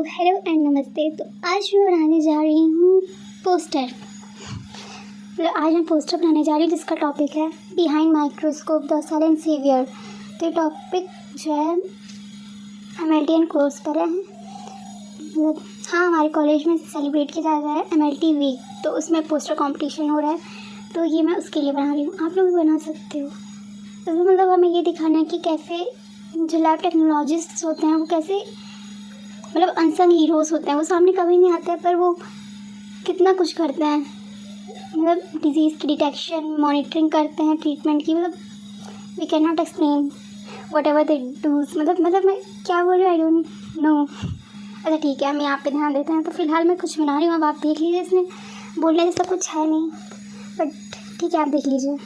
Hello and नमस्ते। तो आज मैं बनाने जा रही हूँ पोस्टर। आज मैं पोस्टर बनाने जा रही हूँ जिसका टॉपिक है behind microscope the silent saviour. तो ये टॉपिक जो है MLTN कोर्स पर है। मतलब हाँ, हमारे कॉलेज में सेलिब्रेट किया जा रहा है MLT वीक, तो उसमें पोस्टर कंपटीशन हो रहा है, तो ये मैं उसके लिए बना रही हूँ। आप लोग भी बना सकते हो। तो मतलब हमें ये दिखाना है कि कैसे जो लैब टेक्नोलॉजिस्ट होते हैं वो कैसे मतलब अनसंग हीरोज़ होते हैं। वो सामने कभी नहीं आते हैं पर वो कितना कुछ करते हैं। मतलब डिजीज़ की डिटेक्शन, मॉनिटरिंग करते हैं, ट्रीटमेंट की। मतलब we can not explain whatever they do. मतलब मैं क्या बोल रही हूँ, आई डोंट नो। अच्छा ठीक है, हम यहाँ पे ध्यान देते हैं। तो फिलहाल मैं कुछ बना रही हूँ, अब आप देख लीजिए। इसमें बोलने जैसा कुछ है नहीं, बट ठीक है, आप देख लीजिए।